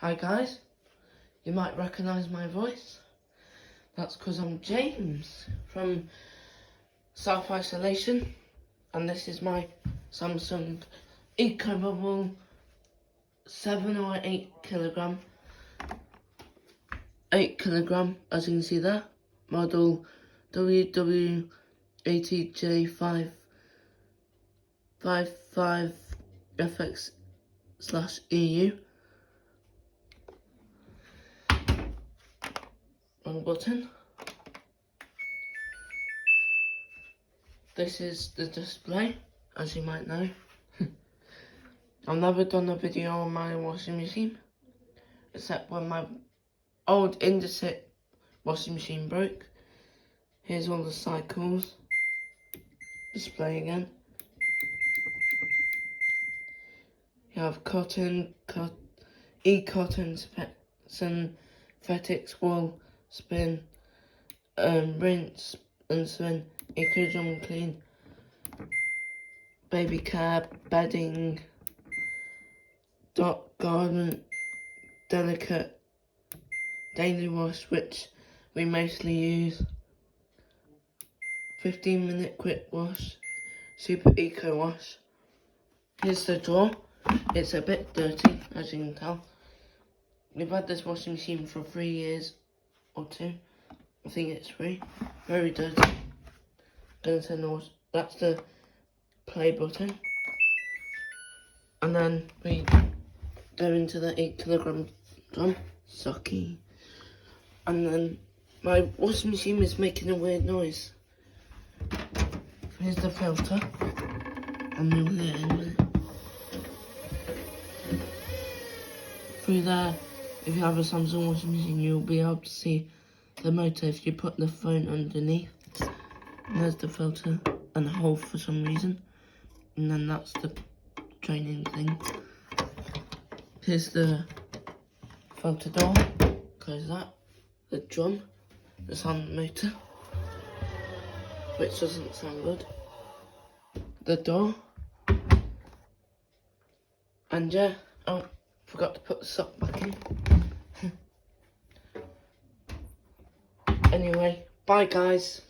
Hi guys, you might recognise my voice. That's because I'm James from Self Isolation, and this is my Samsung EcoBubble 7 or 8 kilogram. 8 kilogram, as you can see there, model WW80J555FX/EU. Wrong button. This is the display, as you might know. I've never done a video on my washing machine, except when my old Indesit washing machine broke. Here's all the cycles. Display again. You have cotton, e-cotton, synthetics, wool, spin, rinse and spin, eco-drum clean, baby care, bedding, dot garment, delicate, daily wash, which we mostly use, 15-minute quick wash, super eco wash. Here's the drawer. It's a bit dirty, as you can tell. We've had this washing machine for 3 years or 2. I think it's 3. Very dirty. Gonna turn the wash. That's the play button. And then we go into the 8 kilogram drum. Sucky. And then my washing machine is making a weird noise. Here's the filter. And you'll hear it in a minute. Through there, if you have a Samsung washing machine, you'll be able to see the motor if you put the phone underneath. And there's the filter and a hole for some reason. And then that's the draining thing. Here's the filter door. Close that. The drum that's on the motor, which doesn't sound good. The door. And yeah, oh, forgot to put the sock back in. Anyway, bye guys.